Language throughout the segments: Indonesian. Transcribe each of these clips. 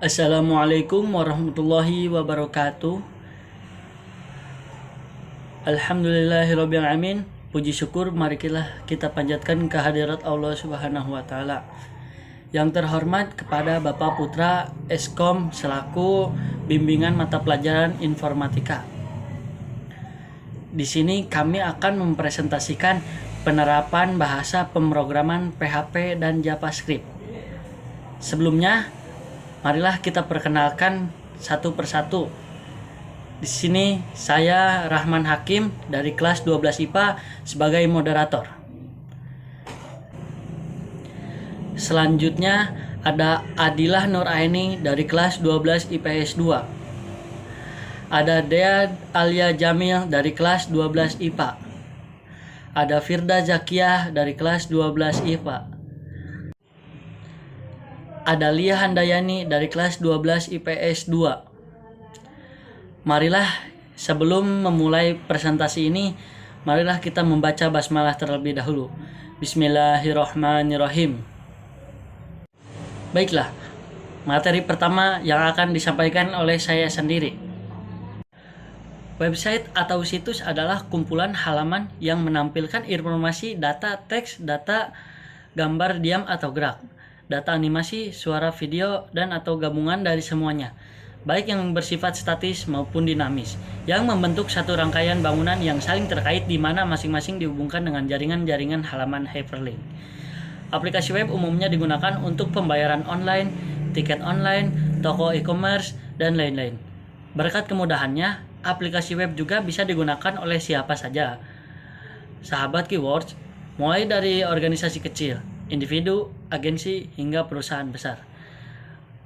Assalamualaikum warahmatullahi wabarakatuh. Alhamdulillahirabbil alamin. Puji syukur marilah kita panjatkan kehadirat Allah Subhanahu wa taala. Yang terhormat kepada Bapak Putra Eskom selaku bimbingan mata pelajaran informatika. Di sini kami akan mempresentasikan penerapan bahasa pemrograman PHP dan JavaScript. Sebelumnya, marilah kita perkenalkan satu persatu. Di sini saya Rahman Hakim dari kelas 12 IPA sebagai moderator. Selanjutnya ada Adilah Nuraini dari kelas 12 IPS 2. Ada Dea Alia Jamil dari kelas 12 IPA. Ada Firda Zakiyah dari kelas 12 IPA. Ada Lia Handayani dari kelas 12 IPS 2. Marilah sebelum memulai presentasi ini, marilah kita membaca basmalah terlebih dahulu. Bismillahirrahmanirrahim. Baiklah, materi pertama yang akan disampaikan oleh saya sendiri. Website atau situs adalah kumpulan halaman yang menampilkan informasi data teks, data gambar diam atau gerak, data animasi, suara, video, dan atau gabungan dari semuanya, baik yang bersifat statis maupun dinamis, yang membentuk satu rangkaian bangunan yang saling terkait di mana masing-masing dihubungkan dengan jaringan-jaringan halaman hyperlink. Aplikasi web umumnya digunakan untuk pembayaran online, tiket online, toko e-commerce, dan lain-lain. Berkat kemudahannya, aplikasi web juga bisa digunakan oleh siapa saja. Sahabat Keywords, mulai dari organisasi kecil, individu, agensi, hingga perusahaan besar.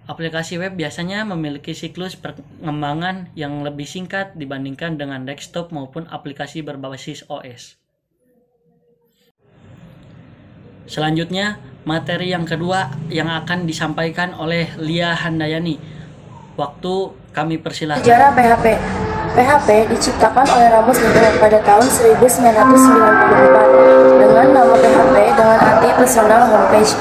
Aplikasi web biasanya memiliki siklus pengembangan yang lebih singkat dibandingkan dengan desktop maupun aplikasi berbasis OS. Selanjutnya, materi yang kedua yang akan disampaikan oleh Lia Handayani. Waktu kami persilahkan. Sejarah PHP. PHP diciptakan oleh Ramos Liber pada tahun 1994 dengan nama PHP dengan arti personal homepage,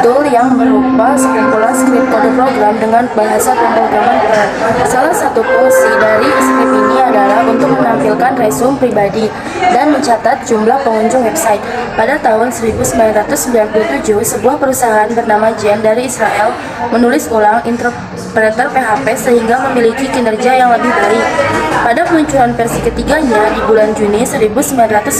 tool yang berupa sekumpulan skrip kode program dengan bahasa pemrograman Perl. Salah satu fungsi dari skrip ini adalah untuk menampilkan resume pribadi dan mencatat jumlah pengunjung website. Pada tahun 1997, sebuah perusahaan bernama Jen dari Israel menulis ulang interpreter PHP sehingga memiliki kinerja yang lebih baik. Pada peluncuran versi ketiganya di bulan Juni 1998,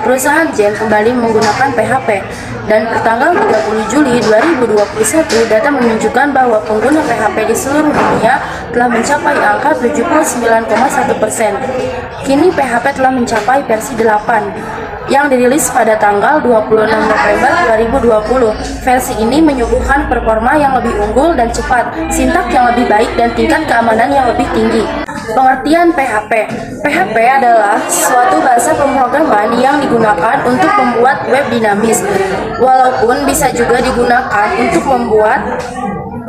perusahaan Jen kembali menggunakan PHP, dan pertanggal 30 Juli 2021 data menunjukkan bahwa pengguna PHP di seluruh dunia telah mencapai angka 79,1%. Kini PHP telah mencapai versi 8 yang dirilis pada tanggal 26 November 2020. Versi ini menyuguhkan performa yang lebih unggul dan cepat, sintak yang lebih baik, dan tingkat keamanan yang lebih tinggi. Pengertian PHP. PHP adalah suatu bahasa pemrograman yang digunakan untuk membuat web dinamis, walaupun bisa juga digunakan untuk membuat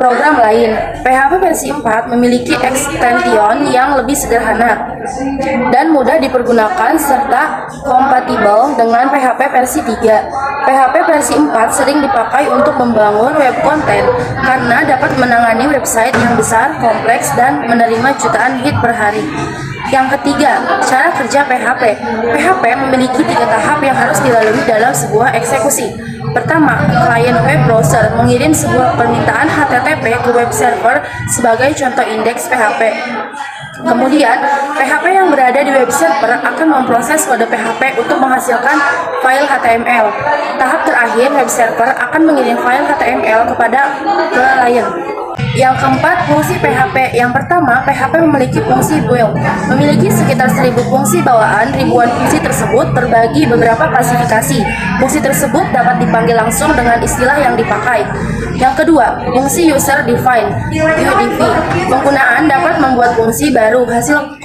program lain. PHP versi 4 memiliki extension yang lebih sederhana dan mudah dipergunakan serta kompatibel dengan PHP versi 3. PHP versi 4 sering dipakai untuk membangun web konten karena dapat menangani website yang besar, kompleks, dan menerima jutaan hit per hari. Yang ketiga, cara kerja PHP. PHP memiliki 3 tahap yang harus dilalui dalam sebuah eksekusi. Pertama, klien web browser mengirim sebuah permintaan HTTP ke web server sebagai contoh indeks PHP. Kemudian, PHP yang berada di web server akan memproses kode PHP untuk menghasilkan file HTML. Tahap terakhir, web server akan mengirim file HTML kepada klien. Yang keempat, fungsi PHP. Yang pertama, PHP memiliki fungsi build. Memiliki sekitar 1000 fungsi bawaan. Ribuan fungsi tersebut terbagi beberapa klasifikasi. Fungsi tersebut dapat dipanggil langsung dengan istilah yang dipakai. Yang kedua, fungsi user define (UDF). Penggunaan dapat membuat fungsi baru hasil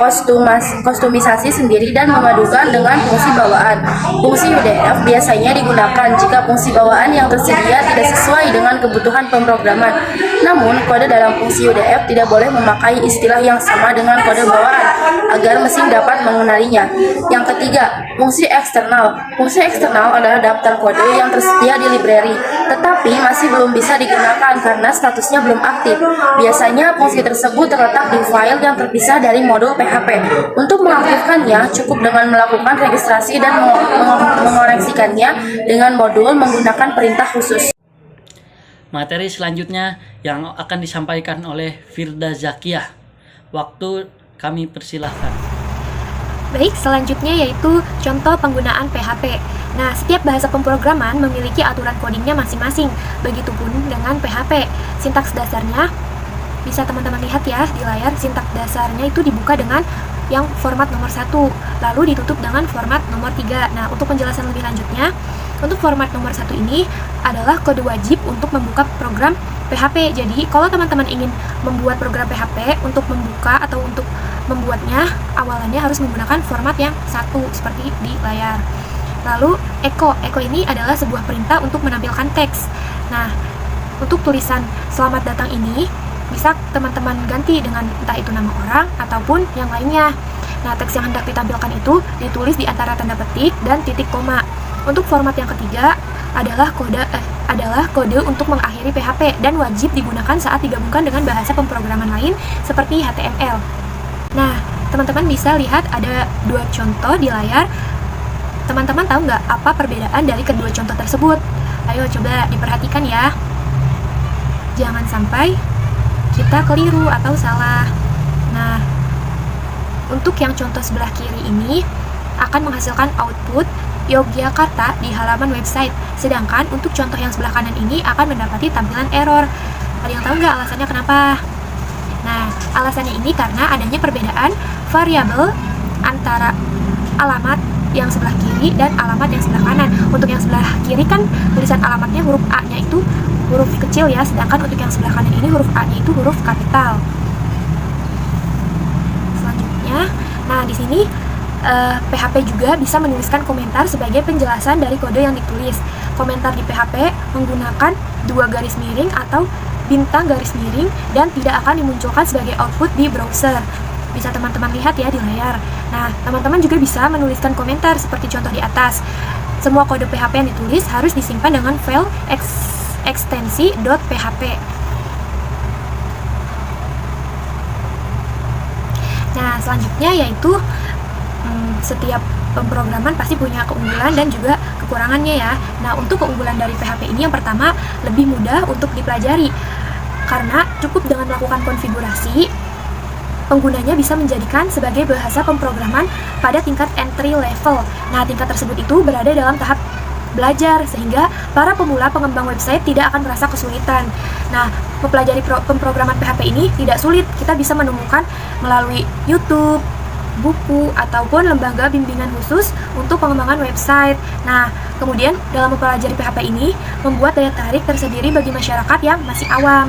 kostumisasi sendiri dan memadukan dengan fungsi bawaan. Fungsi UDF biasanya digunakan jika fungsi bawaan yang tersedia tidak sesuai dengan kebutuhan pemrograman. Namun, kode dalam fungsi UDF tidak boleh memakai istilah yang sama dengan kode bawaan agar mesin dapat mengenalinya. Yang ketiga, fungsi eksternal. Fungsi eksternal adalah daftar kode yang tersedia di library. tetapi masih belum bisa digunakan karena statusnya belum aktif. Biasanya fungsi tersebut terletak di file yang terpisah dari modul PHP. Untuk mengaktifkannya, cukup dengan melakukan registrasi dan mengoreksikannya dengan modul menggunakan perintah khusus. Materi selanjutnya yang akan disampaikan oleh Firda Zakiyah. Waktu kami persilahkan. Baik, selanjutnya yaitu contoh penggunaan PHP. Nah, setiap bahasa pemrograman memiliki aturan codingnya masing-masing. Begitupun dengan PHP. Sintaks dasarnya bisa teman-teman lihat ya di layar. Sintaks dasarnya itu dibuka dengan yang format nomor 1, lalu ditutup dengan format nomor 3. Nah, untuk penjelasan lebih lanjutnya, untuk format nomor 1 ini adalah kode wajib untuk membuka program PHP. Jadi, kalau teman-teman ingin membuat program PHP, untuk membuka atau untuk membuatnya, awalannya harus menggunakan format yang 1 seperti di layar. Lalu, echo ini adalah sebuah perintah untuk menampilkan teks. Nah, untuk tulisan selamat datang ini bisa teman-teman ganti dengan entah itu nama orang ataupun yang lainnya. Nah, teks yang hendak ditampilkan itu ditulis di antara tanda petik dan titik koma. Untuk format yang ketiga adalah kode untuk mengakhiri PHP dan wajib digunakan saat digabungkan dengan bahasa pemrograman lain seperti HTML. Nah, teman-teman bisa lihat ada 2 contoh di layar. Teman-teman tahu nggak apa perbedaan dari kedua contoh tersebut? Ayo coba diperhatikan ya. Jangan sampai kita keliru atau salah. Nah, untuk yang contoh sebelah kiri ini akan menghasilkan output Yogyakarta di halaman website. Sedangkan untuk contoh yang sebelah kanan ini akan mendapati tampilan error. Ada yang tahu nggak alasannya kenapa? Nah, alasannya ini karena adanya perbedaan variabel antara alamat yang sebelah kiri dan alamat yang sebelah kanan. Untuk yang sebelah kiri kan tulisan alamatnya huruf A-nya itu huruf kecil ya, sedangkan untuk yang sebelah kanan ini huruf A-nya itu huruf kapital. Selanjutnya, nah di sini PHP juga bisa menuliskan komentar sebagai penjelasan dari kode yang ditulis. Komentar di PHP menggunakan 2 garis miring atau bintang garis miring dan tidak akan dimunculkan sebagai output di browser. Bisa teman-teman lihat ya di layar. Nah, teman-teman juga bisa menuliskan komentar seperti contoh di atas. Semua kode PHP yang ditulis harus disimpan dengan file ekstensi.php. Nah, selanjutnya yaitu setiap pemrograman pasti punya keunggulan dan juga kekurangannya ya. Nah, untuk keunggulan dari PHP ini yang pertama lebih mudah untuk dipelajari karena cukup dengan melakukan konfigurasi, penggunanya bisa menjadikan sebagai bahasa pemrograman pada tingkat entry level. Nah, tingkat tersebut itu berada dalam tahap belajar sehingga para pemula pengembang website tidak akan merasa kesulitan. Nah, mempelajari pemrograman PHP ini tidak sulit. Kita bisa menemukan melalui YouTube, buku, ataupun lembaga bimbingan khusus untuk pengembangan website. Nah, kemudian dalam mempelajari PHP ini membuat daya tarik tersendiri bagi masyarakat yang masih awam.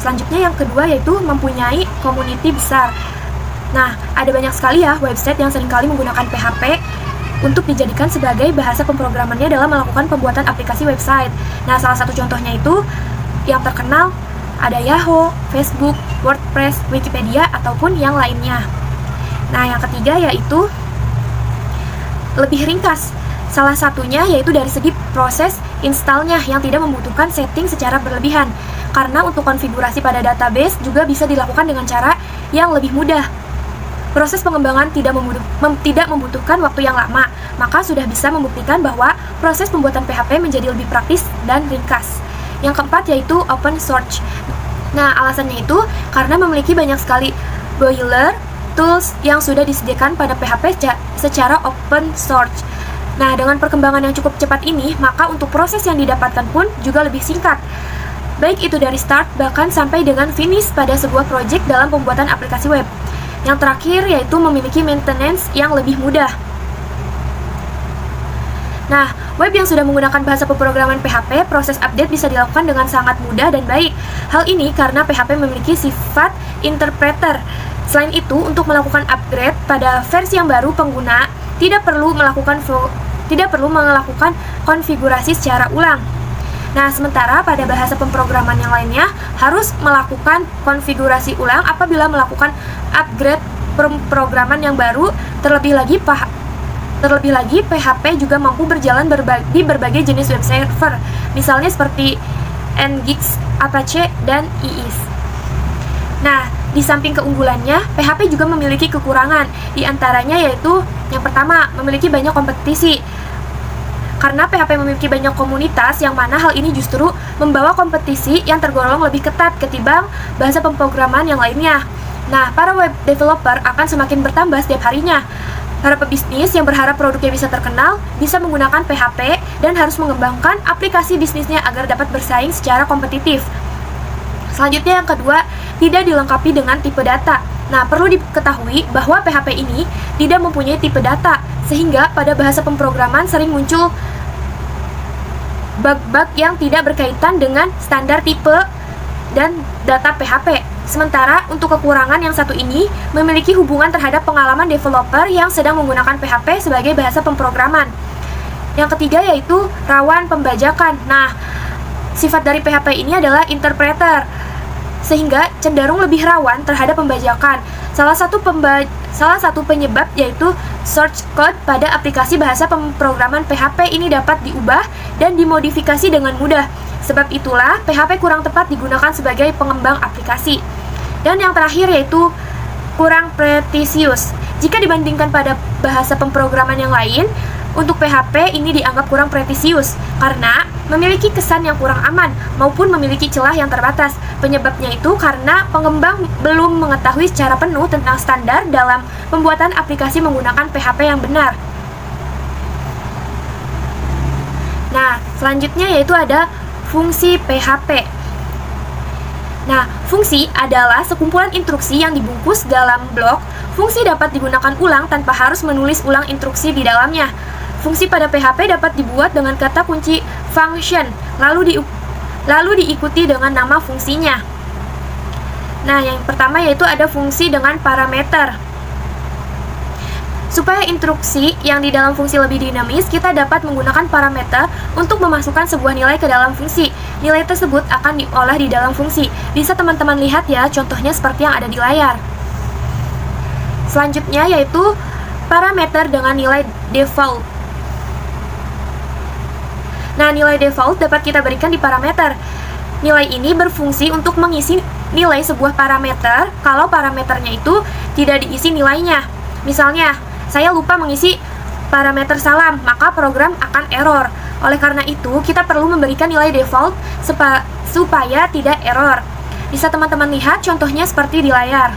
Selanjutnya yang kedua yaitu mempunyai community besar. Nah, ada banyak sekali ya website yang seringkali menggunakan PHP untuk dijadikan sebagai bahasa pemrogramannya dalam melakukan pembuatan aplikasi website. Nah, salah satu contohnya itu yang terkenal ada Yahoo, Facebook, WordPress, Wikipedia, ataupun yang lainnya. Nah, yang ketiga yaitu lebih ringkas. Salah satunya yaitu dari segi proses installnya yang tidak membutuhkan setting secara berlebihan. Karena untuk konfigurasi pada database juga bisa dilakukan dengan cara yang lebih mudah. Proses pengembangan tidak membutuhkan waktu yang lama, maka sudah bisa membuktikan bahwa proses pembuatan PHP menjadi lebih praktis dan ringkas. Yang keempat yaitu open source. Nah, alasannya itu karena memiliki banyak sekali boiler tools yang sudah disediakan pada PHP secara open source. Nah, dengan perkembangan yang cukup cepat ini, maka untuk proses yang didapatkan pun juga lebih singkat. Baik itu dari start bahkan sampai dengan finish pada sebuah project dalam pembuatan aplikasi web. Yang terakhir yaitu memiliki maintenance yang lebih mudah. Nah, web yang sudah menggunakan bahasa pemrograman PHP, proses update bisa dilakukan dengan sangat mudah dan baik. Hal ini karena PHP memiliki sifat interpreter. Selain itu, untuk melakukan upgrade pada versi yang baru, pengguna tidak perlu melakukan konfigurasi secara ulang. Nah, sementara pada bahasa pemrograman yang lainnya harus melakukan konfigurasi ulang apabila melakukan upgrade pemrograman yang baru, terlebih lagi Terlebih lagi, PHP juga mampu berjalan di berbagai jenis web server, misalnya seperti Nginx, Apache, dan IIS. Nah, di samping keunggulannya, PHP juga memiliki kekurangan. Di antaranya yaitu, yang pertama, memiliki banyak kompetisi. Karena PHP memiliki banyak komunitas, yang mana hal ini justru membawa kompetisi yang tergolong lebih ketat ketimbang bahasa pemrograman yang lainnya. Nah, para web developer akan semakin bertambah setiap harinya. Para pebisnis yang berharap produknya bisa terkenal, bisa menggunakan PHP dan harus mengembangkan aplikasi bisnisnya agar dapat bersaing secara kompetitif. Selanjutnya yang kedua, tidak dilengkapi dengan tipe data. Nah, perlu diketahui bahwa PHP ini tidak mempunyai tipe data, sehingga pada bahasa pemrograman sering muncul bug-bug yang tidak berkaitan dengan standar tipe dan data PHP. Sementara untuk kekurangan yang satu ini memiliki hubungan terhadap pengalaman developer yang sedang menggunakan PHP sebagai bahasa pemrograman. Yang ketiga yaitu rawan pembajakan. Nah, sifat dari PHP ini adalah interpreter, sehingga cenderung lebih rawan terhadap pembajakan. Salah satu penyebab yaitu source code pada aplikasi bahasa pemrograman PHP ini dapat diubah dan dimodifikasi dengan mudah. Sebab itulah PHP kurang tepat digunakan sebagai pengembang aplikasi. Dan yang terakhir yaitu kurang pretisius. Jika dibandingkan pada bahasa pemrograman yang lain, untuk PHP ini dianggap kurang pretisius karena memiliki kesan yang kurang aman maupun memiliki celah yang terbatas. Penyebabnya itu karena pengembang belum mengetahui secara penuh tentang standar dalam pembuatan aplikasi menggunakan PHP yang benar. Nah, selanjutnya yaitu ada fungsi PHP. Nah, fungsi adalah sekumpulan instruksi yang dibungkus dalam blok. Fungsi dapat digunakan ulang tanpa harus menulis ulang instruksi di dalamnya. Fungsi pada PHP dapat dibuat dengan kata kunci function, lalu diikuti dengan nama fungsinya. Nah, yang pertama yaitu ada fungsi dengan parameter. Supaya instruksi yang di dalam fungsi lebih dinamis, kita dapat menggunakan parameter untuk memasukkan sebuah nilai ke dalam fungsi. Nilai tersebut akan diolah di dalam fungsi. Bisa teman-teman lihat ya, contohnya seperti yang ada di layar. Selanjutnya yaitu parameter dengan nilai default. Nah, nilai default dapat kita berikan di parameter. Nilai ini berfungsi untuk mengisi nilai sebuah parameter kalau parameternya itu tidak diisi nilainya. Misalnya, saya lupa mengisi parameter salam, maka program akan error. Oleh karena itu, kita perlu memberikan nilai default supaya tidak error. Bisa teman-teman lihat contohnya seperti di layar.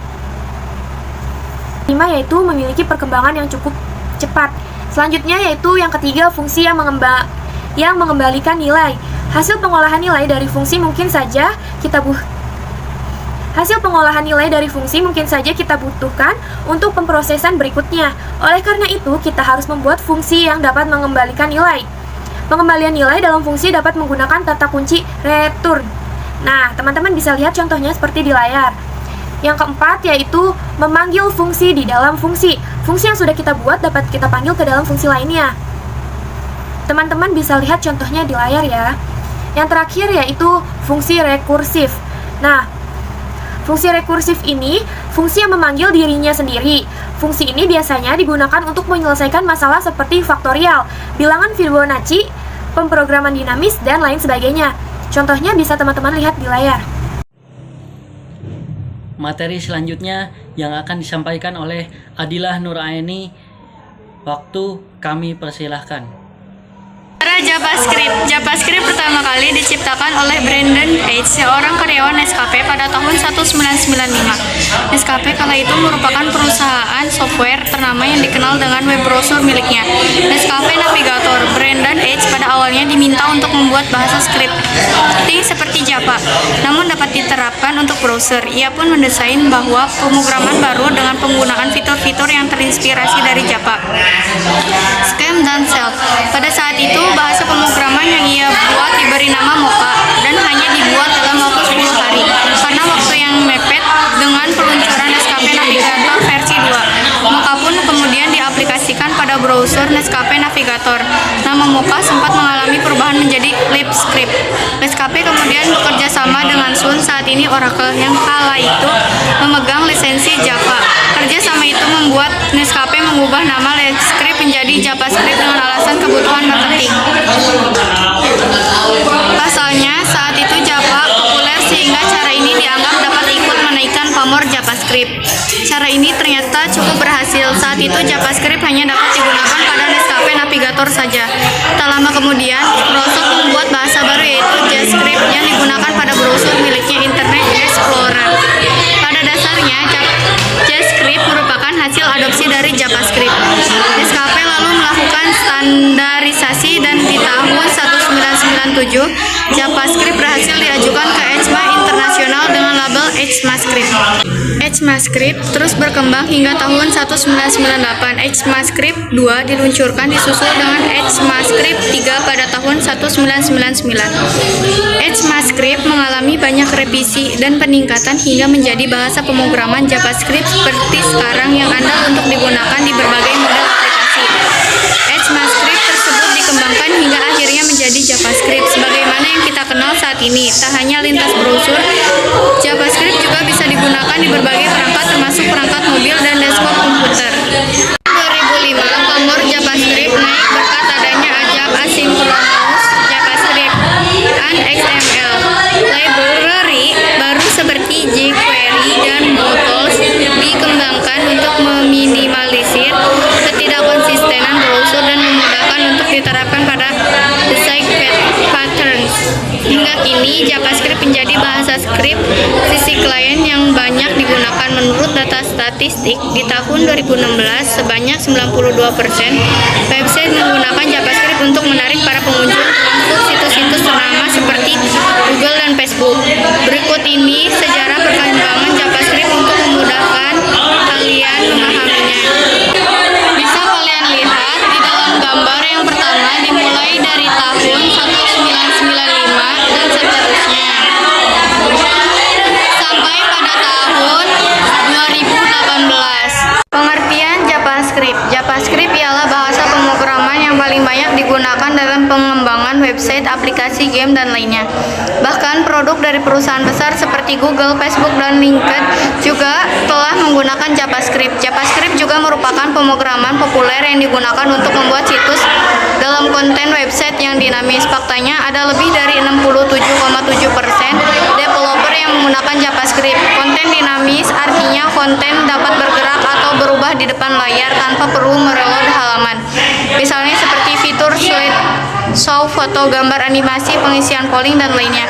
5 yaitu memiliki perkembangan yang cukup cepat. Selanjutnya yaitu yang ketiga, fungsi yang mengembalikan nilai. Hasil pengolahan nilai dari fungsi mungkin saja kita butuhkan untuk pemrosesan berikutnya. Oleh karena itu, kita harus membuat fungsi yang dapat mengembalikan nilai. Pengembalian nilai dalam fungsi dapat menggunakan kata kunci return. Nah, teman-teman bisa lihat contohnya seperti di layar. Yang keempat yaitu memanggil fungsi di dalam fungsi. Fungsi yang sudah kita buat dapat kita panggil ke dalam fungsi lainnya. Teman-teman bisa lihat contohnya di layar ya. Yang terakhir yaitu fungsi rekursif. Nah, fungsi rekursif ini fungsi yang memanggil dirinya sendiri. Fungsi ini biasanya digunakan untuk menyelesaikan masalah seperti faktorial, bilangan Fibonacci, pemrograman dinamis, dan lain sebagainya. Contohnya bisa teman-teman lihat di layar. Materi selanjutnya yang akan disampaikan oleh Adilah Nuraini. Waktu kami persilahkan. JavaScript pertama kali diciptakan oleh Brendan Eich, seorang karyawan Nescafe pada tahun 1995. Nescafe kala itu merupakan perusahaan software ternama yang dikenal dengan web browser miliknya, Nescafe Navigator. Brendan Eich pada awalnya diminta untuk membuat bahasa scripting seperti Java, namun dapat diterapkan untuk browser. Ia pun mendesain bahwa pemrograman baru dengan penggunaan fitur-fitur yang terinspirasi dari Java, Scheme dan Shell. Pada saat itu, bahasa pemrograman yang ia buat diberi nama Mocha dan hanya dibuat dalam waktu 10 hari karena waktu yang mepet dengan peluncuran Nescafe Navigator versi 2. Mocha pun kemudian diaplikasikan pada browser Nescafe Navigator. Nama Mocha sempat mengalami perubahan menjadi LibScript. Nescafe kemudian bekerja sama dengan Sun saat ini Oracle yang kala itu memegang lisensi Java. Kerjasama itu membuat Nescafe mengubah nama Lightscript menjadi JavaScript dengan alasan kebutuhan marketing. Pasalnya, saat itu Java populer sehingga cara ini dianggap dapat ikut menaikkan pamor JavaScript. Cara ini ternyata cukup berhasil. Saat itu JavaScript hanya dapat digunakan pada Nescafe Navigator saja. Tak lama kemudian, Microsoft membuat bahasa baru yaitu JavaScript yang digunakan pada browser miliknya Internet Explorer. Pada dasarnya, JavaScript merupakan hasil adopsi dari JavaScript. Nescafe lalu melakukan standarisasi dan di tahun 1997, JavaScript berhasil diajukan ke ECMA Internasional dengan label ECMAScript. ECMAScript terus berkembang hingga tahun 1998. ECMAScript 2 diluncurkan disusul dengan ECMAScript 3 pada tahun 1999. ECMAScript mengalami banyak revisi dan peningkatan hingga menjadi bahasa pemrograman JavaScript seperti sekarang yang andal untuk digunakan di berbagai model aplikasi. ECMAScript tersebut dikembangkan hingga akhirnya menjadi JavaScript sebagaimana yang kita kenal saat ini. Tak hanya lintas browser, JavaScript juga bisa digunakan di berbagai perangkat termasuk perangkat mobil dan desktop komputer. 2005, pamor JavaScript naik berkat adanya ajab asynchronous JavaScript dan XML. Library baru seperti jQuery dan Moodles dikembangkan untuk meminimalisir ketidakkonsistenan browser dan memudahkan untuk diterapkan pada design patterns. Hingga kini JavaScript menjadi bahasa skrip sisi klien yang banyak digunakan. Menurut data statistik di tahun 2016 sebanyak 92% website menggunakan JavaScript untuk menarik para pengunjung termasuk situs-situs ternama seperti Google dan Facebook. Berikut ini sejarah perkembangan JavaScript untuk memudahkan kalian memahaminya. Bisa kalian lihat di dalam gambar yang pertama dimulai dari tahun 1995 dan seterusnya sampai pada tahun 2018. Pengertian JavaScript. JavaScript ialah bahasa pemrograman yang paling banyak digunakan dalam pengembangan website, aplikasi, game, dan lainnya. Bahkan produk dari perusahaan besar seperti Google, Facebook, dan LinkedIn juga telah menggunakan JavaScript. JavaScript juga merupakan pemrograman populer yang digunakan untuk membuat situs dalam konten website yang dinamis. Faktanya ada lebih dari 67,7% developer yang menggunakan JavaScript. Konten dinamis artinya konten dapat bergerak atau berubah di depan layar tanpa perlu mereload halaman. Misalnya seperti fitur slideshow, foto, gambar, animasi, pengisian polling, dan lainnya.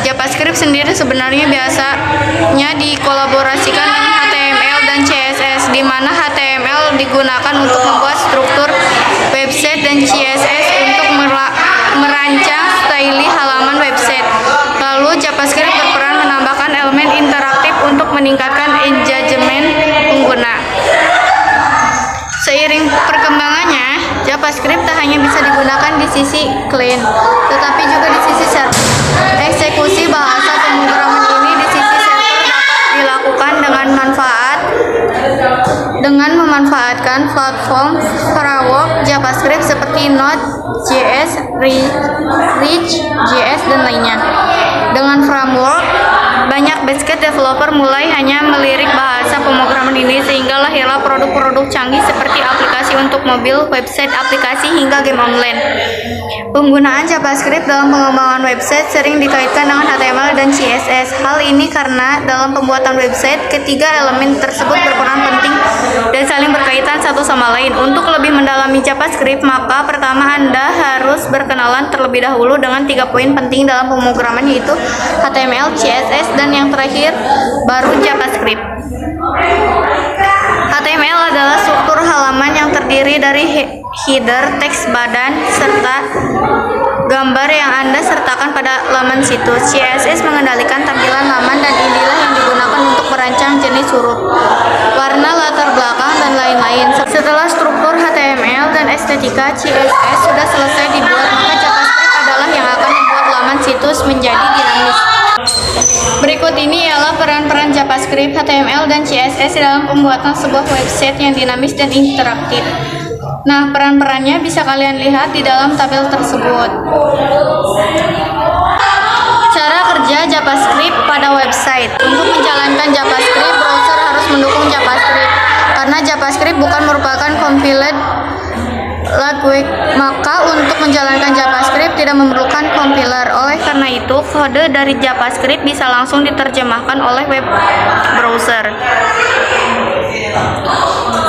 JavaScript sendiri sebenarnya biasanya dikolaborasikan dengan HTML dan CSS, di mana HTML digunakan untuk membuat struktur website dan CSS untuk merancang style halaman website. Lalu JavaScript berperan menambahkan elemen interaktif untuk meningkatkan engagement pengguna. Seiring perkembangannya, JavaScript tak hanya bisa digunakan di sisi klien, tetapi juga di sisi server. Eksekusi bahasa pemrograman ini di sisi server dapat dilakukan dengan memanfaatkan platform framework JavaScript seperti Node.js, React.js, dan lainnya. Dengan framework, banyak basket developer mulai hanya melirik bahasa pemrograman ini sehingga lahirlah produk-produk canggih seperti aplikasi untuk mobil, website, aplikasi, hingga game online. Penggunaan JavaScript dalam pengembangan website sering dikaitkan dengan HTML dan CSS. Hal ini karena dalam pembuatan website, ketiga elemen tersebut berperan penting dan saling berkaitan satu sama lain. Untuk lebih mendalami JavaScript, maka pertama Anda harus berkenalan terlebih dahulu dengan 3 poin penting dalam pemrograman, yaitu HTML, CSS, dan yang terakhir baru JavaScript. HTML adalah struktur halaman yang terdiri dari header, teks badan, serta gambar yang Anda sertakan pada laman situs. CSS mengendalikan tampilan laman dan inilah yang digunakan untuk merancang jenis huruf, warna, latar belakang, dan lain-lain. Setelah struktur HTML dan estetika CSS sudah selesai dibuat, maka JavaScript adalah yang akan membuat laman situs menjadi dinamis. Berikut ini ialah peran-peran JavaScript, HTML, dan CSS dalam pembuatan sebuah website yang dinamis dan interaktif. Nah, peran-perannya bisa kalian lihat di dalam tabel tersebut. Cara kerja JavaScript pada website. bukan merupakan compiled language, maka untuk menjalankan JavaScript tidak memerlukan compiler. Oleh karena itu, kode dari JavaScript bisa langsung diterjemahkan oleh web browser.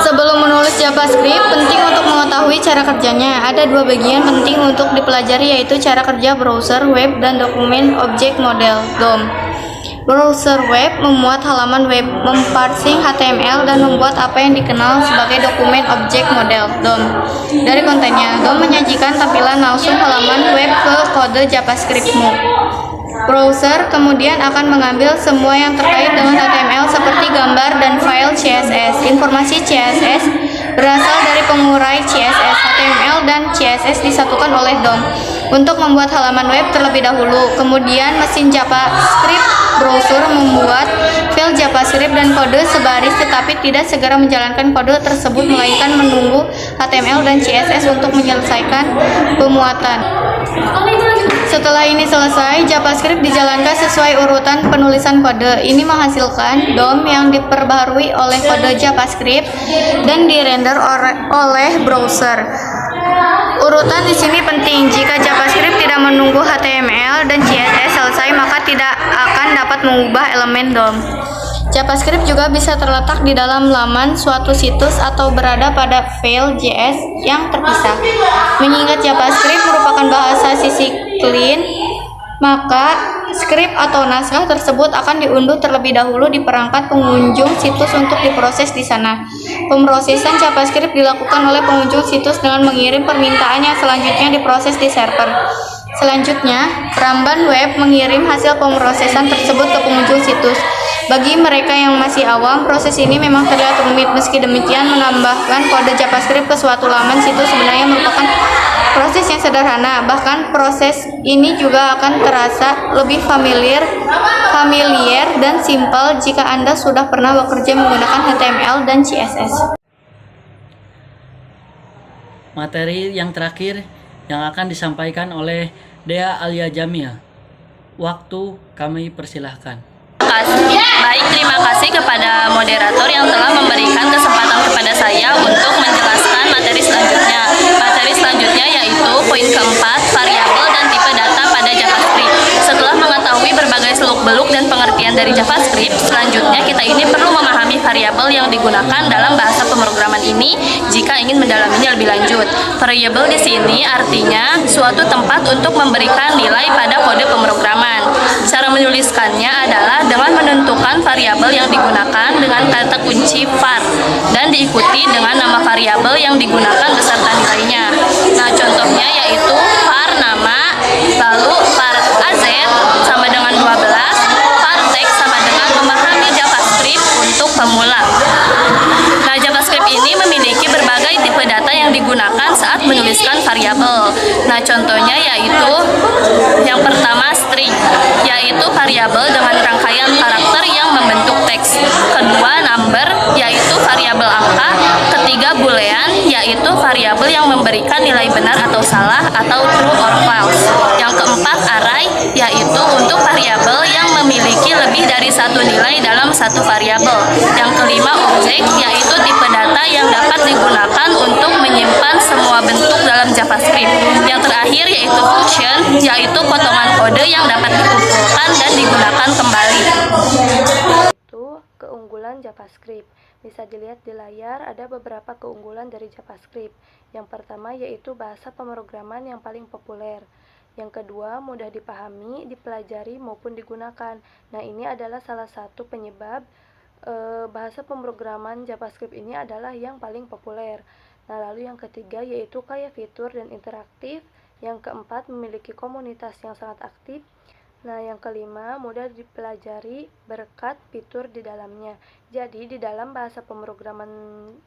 Sebelum menulis JavaScript, penting untuk mengetahui cara kerjanya. Ada dua bagian penting untuk dipelajari, yaitu cara kerja browser web dan dokumen object model DOM. Browser web memuat halaman web, memparsing HTML, dan membuat apa yang dikenal sebagai dokumen objek model DOM. Dari kontennya, DOM menyajikan tampilan langsung halaman web ke kode JavaScript-mu. Browser kemudian akan mengambil semua yang terkait dengan HTML seperti gambar dan file CSS. Informasi CSS berasal dari pengurai CSS. HTML dan CSS disatukan oleh DOM untuk membuat halaman web terlebih dahulu. Kemudian mesin JavaScript browser membuat file JavaScript dan kode sebaris, tetapi tidak segera menjalankan kode tersebut, melainkan menunggu HTML dan CSS untuk menyelesaikan pemuatan. Setelah ini selesai, JavaScript dijalankan sesuai urutan penulisan kode. Ini menghasilkan DOM yang diperbarui oleh kode JavaScript dan dirender oleh browser. Urutan di sini penting. Jika JavaScript tidak menunggu HTML dan CSS selesai, maka tidak akan dapat mengubah elemen DOM. JavaScript juga bisa terletak di dalam laman suatu situs atau berada pada file JS yang terpisah. Mengingat JavaScript merupakan bahasa sisi clean, maka skrip atau naskah tersebut akan diunduh terlebih dahulu di perangkat pengunjung situs untuk diproses di sana. Pemrosesan JavaScript dilakukan oleh pengunjung situs dengan mengirim permintaan yang selanjutnya diproses di server. Selanjutnya, peramban web mengirim hasil pemrosesan tersebut ke pengunjung situs. Bagi mereka yang masih awam, proses ini memang terlihat rumit. Meski demikian, menambahkan kode JavaScript ke suatu laman situs sebenarnya merupakan proses yang sederhana. Bahkan proses ini juga akan terasa lebih familiar dan simpel jika Anda sudah pernah bekerja menggunakan HTML dan CSS. Materi yang terakhir yang akan disampaikan oleh Dea Alia Jamia. Waktu kami persilahkan. Baik, terima kasih kepada moderator yang telah memberikan kesempatan kepada saya untuk menjelaskan materi selanjutnya. Materi selanjutnya yaitu poin keempat, variabel dan tipe data pada JavaScript. Setelah mengetahui berbagai seluk-beluk dan pengertian dari JavaScript, selanjutnya kita ini perlu memahami variabel yang digunakan dalam bahasa pemrograman ini jika ingin mendalaminya lebih lanjut. Variabel di sini artinya suatu tempat untuk memberikan nilai pada kode pemrograman. Cara menuliskannya adalah dengan menentukan variabel yang digunakan dengan kata kunci var dan diikuti dengan nama variabel yang digunakan beserta nilainya. Nah, contohnya yaitu var nama, lalu var az sama dengan 12, var text sama dengan memahami JavaScript untuk pemula. Nah, JavaScript ini memiliki berbagai tipe data yang digunakan saat menuliskan variabel. Nah, contohnya yaitu yang pertama string, yaitu variabel dengan rangkaian karakter yang membentuk teks. Kedua, number, yaitu variabel angka. Ketiga, boolean, yaitu variabel yang memberikan nilai benar atau salah atau true or false. Yang keempat, array, yaitu untuk variabel yang memiliki lebih dari satu nilai dalam satu variabel. Yang kelima, objek, yaitu tipe data yang dapat digunakan untuk menyimpan semua bentuk dalam JavaScript. Yang terakhir yaitu function, yaitu potongan kode yang dapat dikumpulkan dan digunakan kembali. Itu keunggulan JavaScript. Bisa dilihat di layar, ada beberapa keunggulan dari JavaScript. Yang pertama yaitu bahasa pemrograman yang paling populer. Yang kedua, mudah dipahami, dipelajari maupun digunakan. Nah, ini adalah salah satu penyebab bahasa pemrograman JavaScript ini adalah yang paling populer. Nah, lalu yang ketiga yaitu kaya fitur dan interaktif. Yang keempat, memiliki komunitas yang sangat aktif. Nah, yang kelima, mudah dipelajari berkat fitur di dalamnya. Jadi, di dalam bahasa pemrograman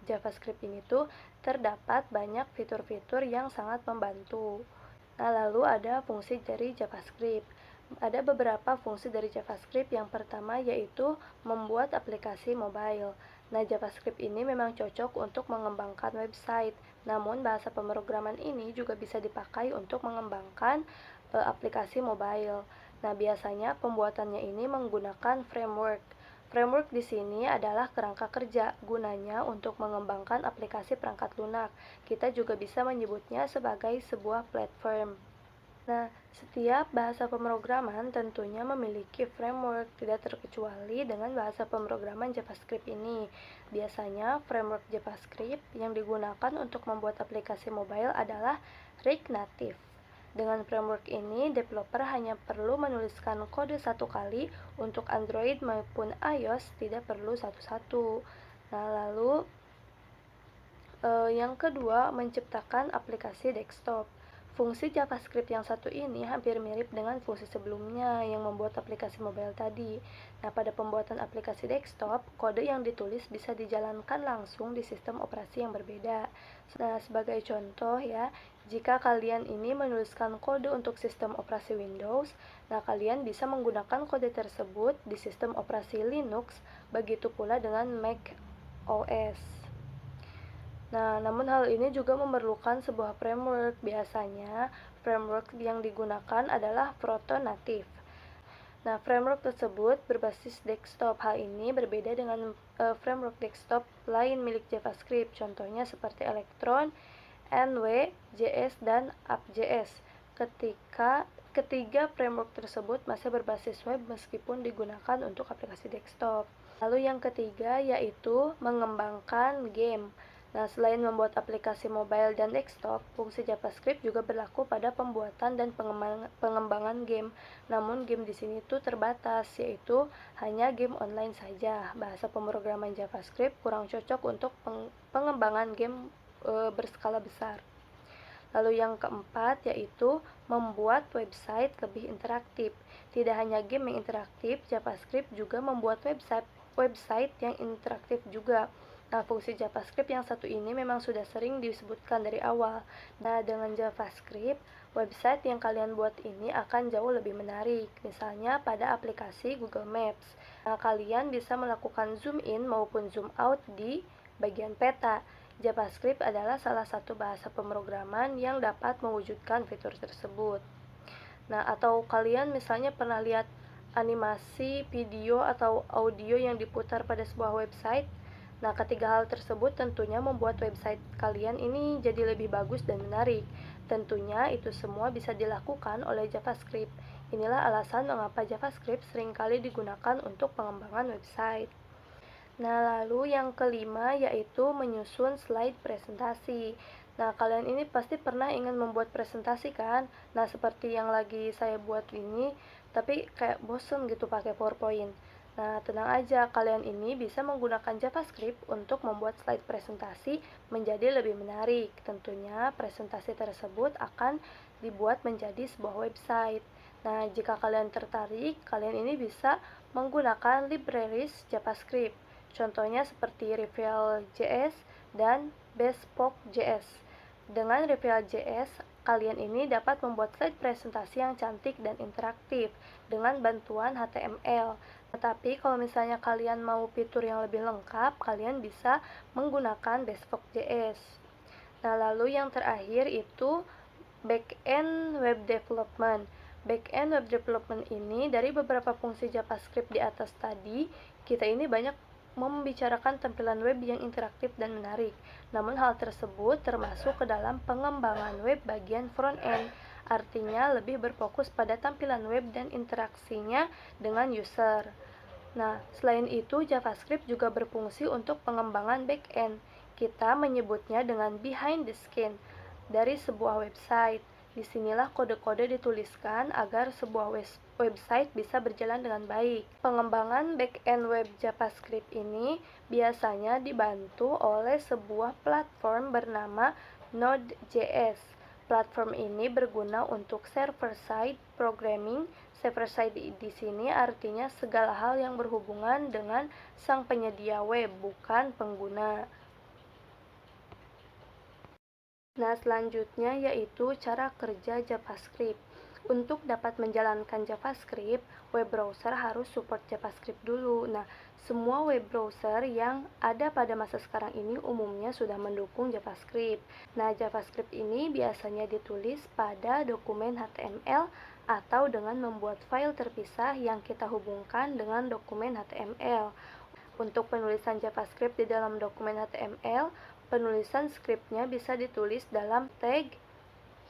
JavaScript ini tuh terdapat banyak fitur-fitur yang sangat membantu. Nah, lalu ada fungsi dari JavaScript. Ada beberapa fungsi dari JavaScript. Yang pertama yaitu membuat aplikasi mobile. Nah, JavaScript ini memang cocok untuk mengembangkan website. Namun, bahasa pemrograman ini juga bisa dipakai untuk mengembangkan aplikasi mobile. Nah, biasanya pembuatannya ini menggunakan framework. Framework di sini adalah kerangka kerja, gunanya untuk mengembangkan aplikasi perangkat lunak. Kita juga bisa menyebutnya sebagai sebuah platform. Nah, setiap bahasa pemrograman tentunya memiliki framework, tidak terkecuali dengan bahasa pemrograman JavaScript ini. Biasanya, framework JavaScript yang digunakan untuk membuat aplikasi mobile adalah React Native. Dengan framework ini, developer hanya perlu menuliskan kode satu kali untuk Android maupun iOS, tidak perlu satu-satu. Nah, lalu yang kedua, menciptakan aplikasi desktop. Fungsi JavaScript yang satu ini hampir mirip dengan fungsi sebelumnya yang membuat aplikasi mobile tadi. Nah, pada pembuatan aplikasi desktop, kode yang ditulis bisa dijalankan langsung di sistem operasi yang berbeda. Nah, sebagai contoh ya, jika kalian ini menuliskan kode untuk sistem operasi Windows, nah kalian bisa menggunakan kode tersebut di sistem operasi Linux, begitu pula dengan Mac OS. Nah, namun hal ini juga memerlukan sebuah framework. Biasanya, framework yang digunakan adalah Proto Native. Nah, framework tersebut berbasis desktop. Hal ini berbeda dengan framework desktop lain milik JavaScript. Contohnya seperti Electron, NW.js, dan App.js. Ketiga framework tersebut masih berbasis web meskipun digunakan untuk aplikasi desktop. Lalu yang ketiga yaitu mengembangkan game. Nah, selain membuat aplikasi mobile dan desktop, fungsi JavaScript juga berlaku pada pembuatan dan pengembangan game. Namun game di sini tuh terbatas, yaitu hanya game online saja. Bahasa pemrograman JavaScript kurang cocok untuk pengembangan game berskala besar. Lalu yang keempat yaitu membuat website lebih interaktif. Tidak hanya game yang interaktif, JavaScript juga membuat website yang interaktif juga. Nah, fungsi JavaScript yang satu ini memang sudah sering disebutkan dari awal. Nah, dengan JavaScript, website yang kalian buat ini akan jauh lebih menarik. Misalnya pada aplikasi Google Maps. Nah, kalian bisa melakukan zoom in maupun zoom out di bagian peta. JavaScript adalah salah satu bahasa pemrograman yang dapat mewujudkan fitur tersebut. Nah, atau kalian misalnya pernah lihat animasi, video, atau audio yang diputar pada sebuah website. Nah, ketiga hal tersebut tentunya membuat website kalian ini jadi lebih bagus dan menarik. Tentunya itu semua bisa dilakukan oleh JavaScript. Inilah alasan mengapa JavaScript seringkali digunakan untuk pengembangan website. Nah, lalu yang kelima yaitu menyusun slide presentasi. Nah, kalian ini pasti pernah ingin membuat presentasi kan? Nah, seperti yang lagi saya buat ini, tapi kayak bosen gitu pakai PowerPoint. Nah, tenang aja, kalian ini bisa menggunakan JavaScript untuk membuat slide presentasi menjadi lebih menarik. Tentunya, presentasi tersebut akan dibuat menjadi sebuah website. Nah, jika kalian tertarik, kalian ini bisa menggunakan libraries JavaScript. Contohnya seperti Reveal.js dan Bespoke.js. Dengan Reveal.js, kalian ini dapat membuat slide presentasi yang cantik dan interaktif dengan bantuan HTML. Tetapi kalau misalnya kalian mau fitur yang lebih lengkap, kalian bisa menggunakan Bespoke.js. Nah, lalu yang terakhir itu back-end web development. Back-end web development ini dari beberapa fungsi JavaScript di atas tadi, kita ini banyak membicarakan tampilan web yang interaktif dan menarik. Namun hal tersebut termasuk ke dalam pengembangan web bagian front-end. Artinya lebih berfokus pada tampilan web dan interaksinya dengan user. Nah, selain itu JavaScript juga berfungsi untuk pengembangan back-end. Kita menyebutnya dengan behind the scene dari sebuah website. Disinilah kode-kode dituliskan agar sebuah website bisa berjalan dengan baik. Pengembangan back-end web JavaScript ini biasanya dibantu oleh sebuah platform bernama Node.js. Platform ini berguna untuk server-side programming. Server-side di sini artinya segala hal yang berhubungan dengan sang penyedia web, bukan pengguna. Nah, selanjutnya yaitu cara kerja JavaScript. Untuk dapat menjalankan JavaScript, web browser harus support JavaScript dulu. Nah, semua web browser yang ada pada masa sekarang ini umumnya sudah mendukung JavaScript. Nah, JavaScript ini biasanya ditulis pada dokumen HTML atau dengan membuat file terpisah yang kita hubungkan dengan dokumen HTML. Untuk penulisan JavaScript di dalam dokumen HTML, penulisan skripnya bisa ditulis dalam tag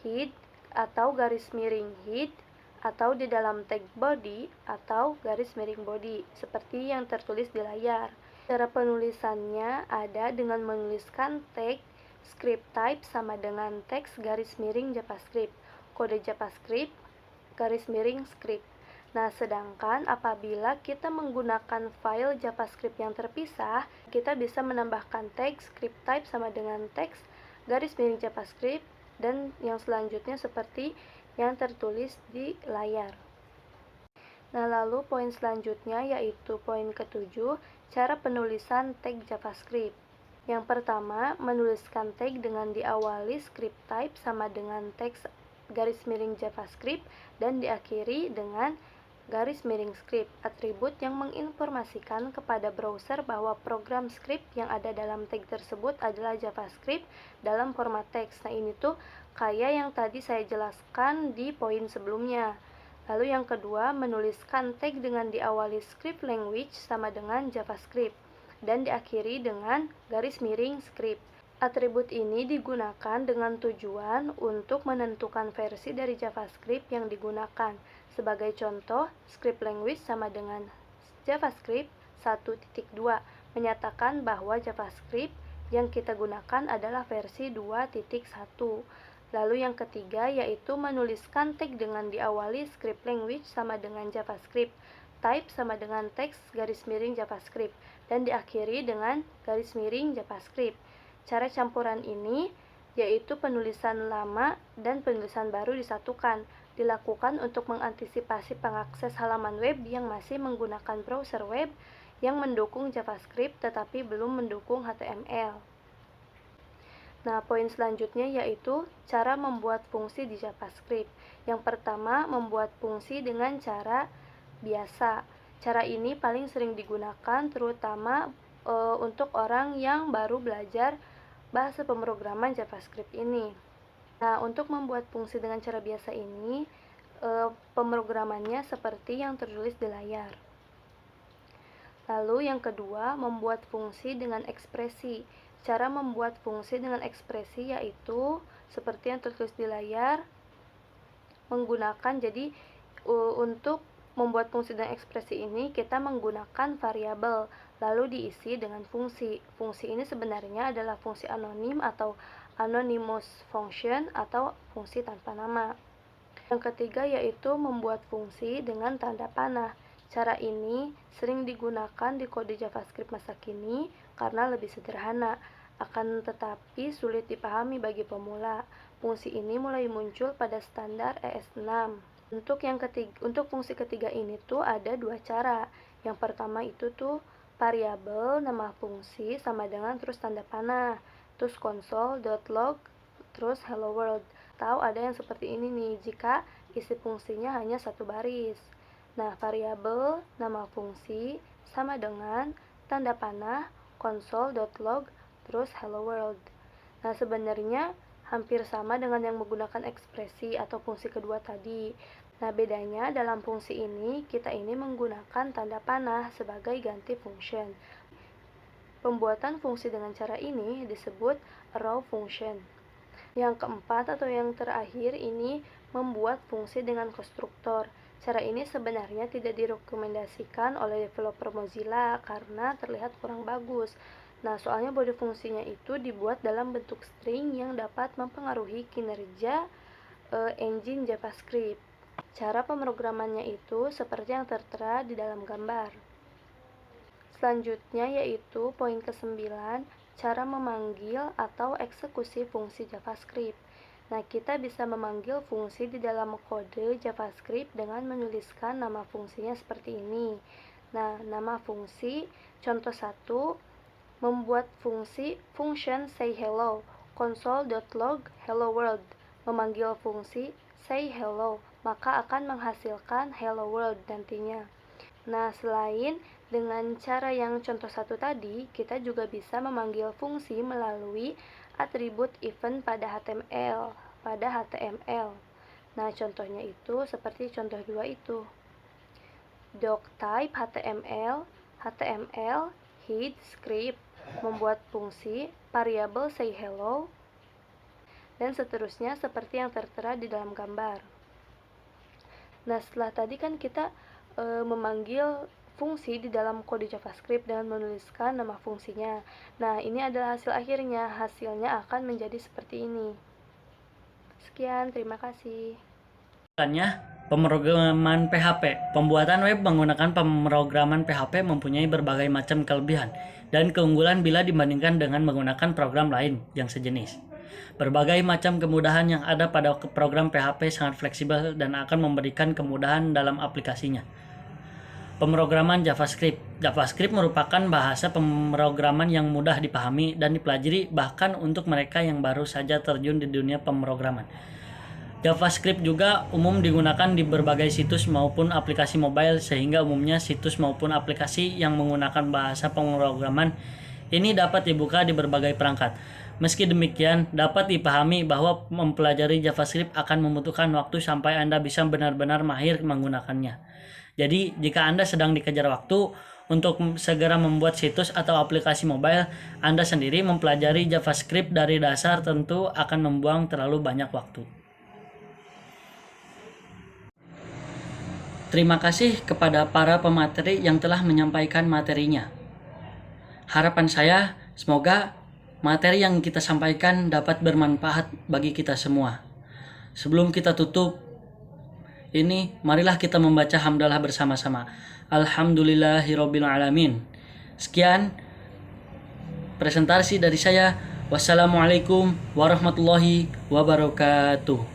head atau garis miring head, atau di dalam tag body atau garis miring body, seperti yang tertulis di layar. Cara penulisannya ada dengan menuliskan tag script type sama dengan teks garis miring JavaScript, kode JavaScript, garis miring script. Nah, sedangkan apabila kita menggunakan file JavaScript yang terpisah, kita bisa menambahkan tag script type sama dengan teks garis miring JavaScript dan yang selanjutnya seperti yang tertulis di layar. Nah, lalu poin selanjutnya yaitu poin ke-7, cara penulisan tag JavaScript. Yang pertama, menuliskan tag dengan diawali script type sama dengan teks garis miring JavaScript dan diakhiri dengan garis miring script, atribut yang menginformasikan kepada browser bahwa program script yang ada dalam tag tersebut adalah JavaScript dalam format teks. Nah, ini tuh kayak yang tadi saya jelaskan di poin sebelumnya. Lalu yang kedua, menuliskan tag dengan diawali script language sama dengan JavaScript dan diakhiri dengan garis miring script. Atribut ini digunakan dengan tujuan untuk menentukan versi dari JavaScript yang digunakan. Sebagai contoh, script language sama dengan JavaScript 1.2 menyatakan bahwa JavaScript yang kita gunakan adalah versi 2.1. Lalu yang ketiga yaitu menuliskan tag dengan diawali script language sama dengan JavaScript, type sama dengan teks garis miring JavaScript, dan diakhiri dengan garis miring JavaScript. Cara campuran ini yaitu penulisan lama dan penulisan baru disatukan, dilakukan untuk mengantisipasi pengakses halaman web yang masih menggunakan browser web yang mendukung JavaScript tetapi belum mendukung HTML. Nah, poin selanjutnya yaitu cara membuat fungsi di JavaScript. Yang pertama, membuat fungsi dengan cara biasa. Cara ini paling sering digunakan terutama untuk orang yang baru belajar bahasa pemrograman JavaScript ini. Nah, untuk membuat fungsi dengan cara biasa ini, pemrogramannya seperti yang tertulis di layar. Lalu yang kedua, membuat fungsi dengan ekspresi. Cara membuat fungsi dengan ekspresi yaitu seperti yang tertulis di layar, menggunakan untuk membuat fungsi dengan ekspresi ini kita menggunakan variabel lalu diisi dengan fungsi. Fungsi ini sebenarnya adalah fungsi anonim atau anonymous function atau fungsi tanpa nama. Yang ketiga yaitu membuat fungsi dengan tanda panah. Cara ini sering digunakan di kode JavaScript masa kini karena lebih sederhana, akan tetapi sulit dipahami bagi pemula. Fungsi ini mulai muncul pada standar ES6. Untuk fungsi ketiga ini tuh ada dua cara. Yang pertama itu tuh variabel nama fungsi sama dengan terus tanda panah, terus console.log, terus hello world. Atau ada yang seperti ini nih, jika isi fungsinya hanya satu baris. Nah, variabel nama fungsi sama dengan tanda panah console.log terus hello world. Nah, sebenarnya hampir sama dengan yang menggunakan ekspresi atau fungsi kedua tadi. Nah, bedanya dalam fungsi ini, kita ini menggunakan tanda panah sebagai ganti function. Pembuatan fungsi dengan cara ini disebut raw function. Yang keempat atau yang terakhir ini membuat fungsi dengan konstruktor. Cara ini sebenarnya tidak direkomendasikan oleh developer Mozilla karena terlihat kurang bagus. Nah, soalnya body fungsinya itu dibuat dalam bentuk string yang dapat mempengaruhi kinerja engine JavaScript. Cara pemrogramannya itu seperti yang tertera di dalam gambar. Selanjutnya yaitu poin ke-9, cara memanggil atau eksekusi fungsi JavaScript. Nah, kita bisa memanggil fungsi di dalam kode JavaScript dengan menuliskan nama fungsinya seperti ini. Nah, nama fungsi contoh 1, membuat fungsi function say hello, console.log hello world. Memanggil fungsi say hello, maka akan menghasilkan hello world nantinya. Nah, selain dengan cara yang contoh 1 tadi, kita juga bisa memanggil fungsi melalui atribut event pada HTML. Nah, contohnya itu seperti contoh 2 itu. Doctype HTML, HTML, head, script, membuat fungsi, variabel say hello, dan seterusnya seperti yang tertera di dalam gambar. Nah, setelah tadi kan kita memanggil fungsi di dalam kode JavaScript dengan menuliskan nama fungsinya. Nah, ini adalah hasil akhirnya. Hasilnya akan menjadi seperti ini. Sekian, terima kasih. Pemrograman PHP. Pembuatan web menggunakan pemrograman PHP mempunyai berbagai macam kelebihan dan keunggulan bila dibandingkan dengan menggunakan program lain yang sejenis. Berbagai macam kemudahan yang ada pada program PHP sangat fleksibel dan akan memberikan kemudahan dalam aplikasinya. Pemrograman JavaScript. JavaScript merupakan bahasa pemrograman yang mudah dipahami dan dipelajari bahkan untuk mereka yang baru saja terjun di dunia pemrograman. JavaScript juga umum digunakan di berbagai situs maupun aplikasi mobile, sehingga umumnya situs maupun aplikasi yang menggunakan bahasa pemrograman ini dapat dibuka di berbagai perangkat. Meski demikian, dapat dipahami bahwa mempelajari JavaScript akan membutuhkan waktu sampai Anda bisa benar-benar mahir menggunakannya. Jadi, jika Anda sedang dikejar waktu untuk segera membuat situs atau aplikasi mobile, Anda sendiri mempelajari JavaScript dari dasar tentu akan membuang terlalu banyak waktu. Terima kasih kepada para pemateri yang telah menyampaikan materinya. Harapan saya, semoga materi yang kita sampaikan dapat bermanfaat bagi kita semua. Sebelum kita tutup ini, marilah kita membaca hamdalah bersama-sama. Alhamdulillahirabbil alamin. Sekian presentasi dari saya. Wassalamualaikum warahmatullahi wabarakatuh.